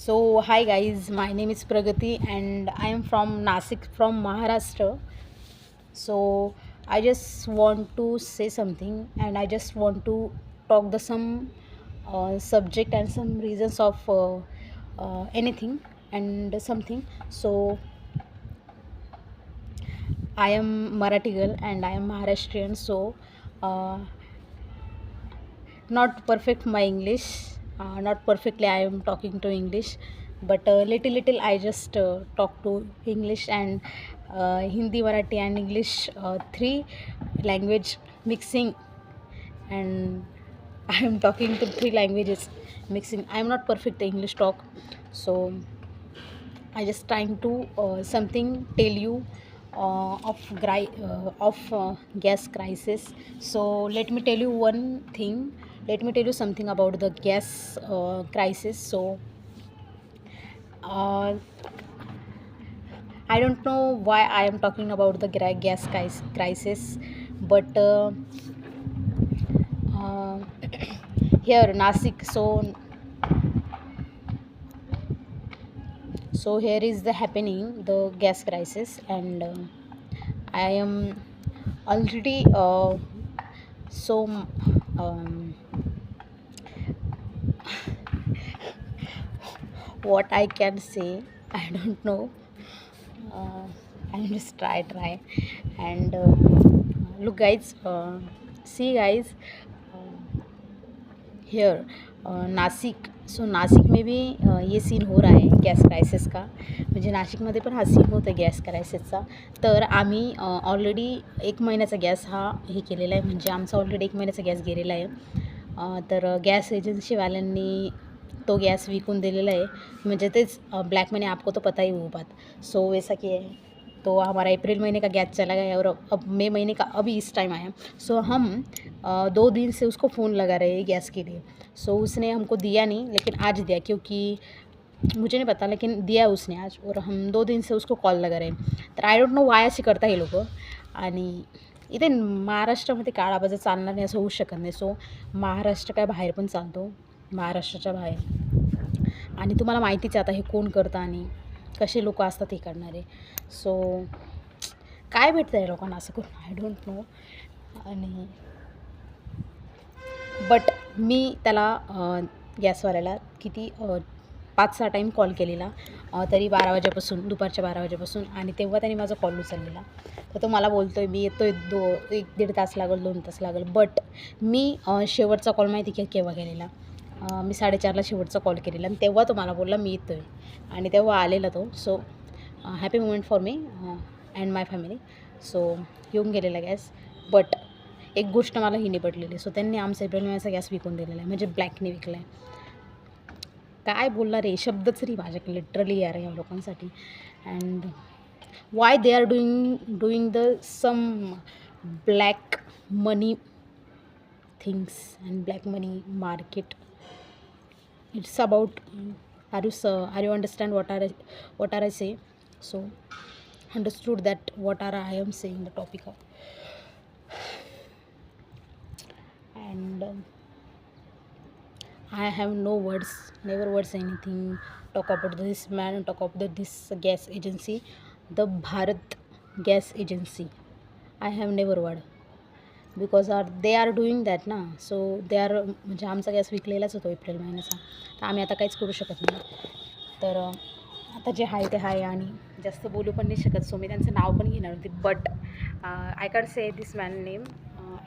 So, hi guys, my name is Pragati and I am from Nasik, from Maharashtra. So, I just want to say something and I just want to talk the some subject and some reasons of anything and something. So, I am Marathi girl and I am Maharashtrian. So, uh, not perfect my English, not perfectly I am talking to English, but little I just talk to English and Hindi, Marathi and English, three language mixing, and I am talking to three languages mixing. I am not perfect English talk, so I just trying to something tell you of gas crisis. So let me tell you one thing. Let me tell you something about the gas crisis. So uh, I don't know why I am talking about the crisis, but uh, here Nasik. So here is the happening the gas crisis, and I am already so um, what I can say, I don't know. uh, I'll just try and look guys, see guys, uh, here Nashik. So Nashik में भी ये scene हो रहा आहे gas crisis का, म्हणजे नाशिकमध्ये पण हा सीन होतो आहे गॅस क्रायसिसचा. तर आम्ही ऑलरेडी 1 महिन्याचा गॅस हा हे केलेला आहे, म्हणजे आमचा ऑलरेडी 1 महिन्याचा गॅस गेलेला आहे. तर गॅस एजन्सीवाल्यांनी तो गैस विकून दिलेला है, म्हणजे तेच ब्लैक मनी, आपको तो पता ही वो बात. सो वैसा कि है, तो हमारा अप्रैल महीने का गैस चला गया और अब मई महीने का अभी इस टाइम आया. सो हम 2 दिन से उसको फ़ोन लगा रहे हैं गैस के लिए. सो उसने हमको दिया नहीं, लेकिन आज दिया, क्योंकि मुझे नहीं पता, लेकिन दिया उसने आज, और हम 2 दिन से उसको कॉल लगा रहे हैं. तर आय डोंट नो वाय असे करता हे लोकं. आणि इथे महाराष्ट्रामध्ये काळाबाजार चालणार नाही असं होऊ शकत नाही. सो महाराष्ट्र काय बाहेर पण चालतो, महाराष्ट्राच्या बाहेर, आणि तुम्हाला माहितीच आहे आता हे कोण करतं आणि कसे लोक असतात हे करणारे. सो काय भेटतं आहे लोकांना असं करून, आय डोंट नो. आणि बट मी त्याला गॅसवाल्याला किती 5-6 टाईम कॉल केलेला, तरी 12 वाजेपासून, दुपारच्या 12 वाजेपासून, आणि तेव्हा त्याने माझा कॉल उचललेला. तर तो मला बोलतो आहे मी येतो आहे, 1-1.5 तास लागेल, 2 तास लागेल. बट मी शेवटचा कॉल माहिती की केव्हा केलेला, मी 4:30ला शेवटचा कॉल केलेला, आणि तेव्हा तो मला बोलला मी येतो आहे, आणि तेव्हा आलेला तो. So happy moment for me and my family. So येऊन गेलेला गॅस. बट एक गोष्ट मला ही निपटलेली. सो त्यांनी आमचा एप्रिल महिन्याचा गॅस विकून दिलेला आहे, म्हणजे ब्लॅकने विकला आहे. काय बोलणार रे, शब्दच री माझ्याकडे लिटरली यार या लोकांसाठी. And why they are doing the some black money things and black money market. It's about, are you understand what are I say? So understood that what are I am saying the topic of. And I have no words, never words anything talk about this man, talk about this gas agency, the Bharat gas agency. I have never word, because they are doing that ना. So they are, म्हणजे आमचा gas विकलेलाच होतो April महिन्याचा, तर आम्ही आता काहीच करू शकत नाही. तर आता जे आहे ते आहे, आणि जास्त बोलू पण नाही शकत. सो मी त्यांचं नाव पण घेणार होती, but I can't say this man name.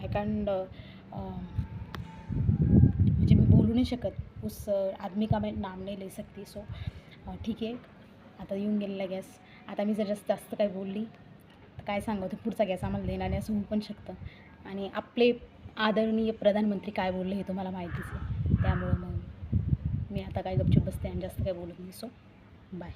I can't, म्हणजे मी बोलू नाही शकत, उस आदमी का मैं नाम नहीं ले सकती. सो ठीक आहे, आता येऊन गेलेला गॅस. आता मी जर जास्त काही बोलली तर काय सांगावं, ते पुढचा गॅस आम्हाला देणार नाही असं होऊ पण शकतं. आणि आपले आदरणीय प्रधानमंत्री काय बोलले हे तुम्हाला माहितीच आहे. त्यामुळं मग मी आता काय गपचूप बसते आणि जास्त काही बोलत नाही. So bye.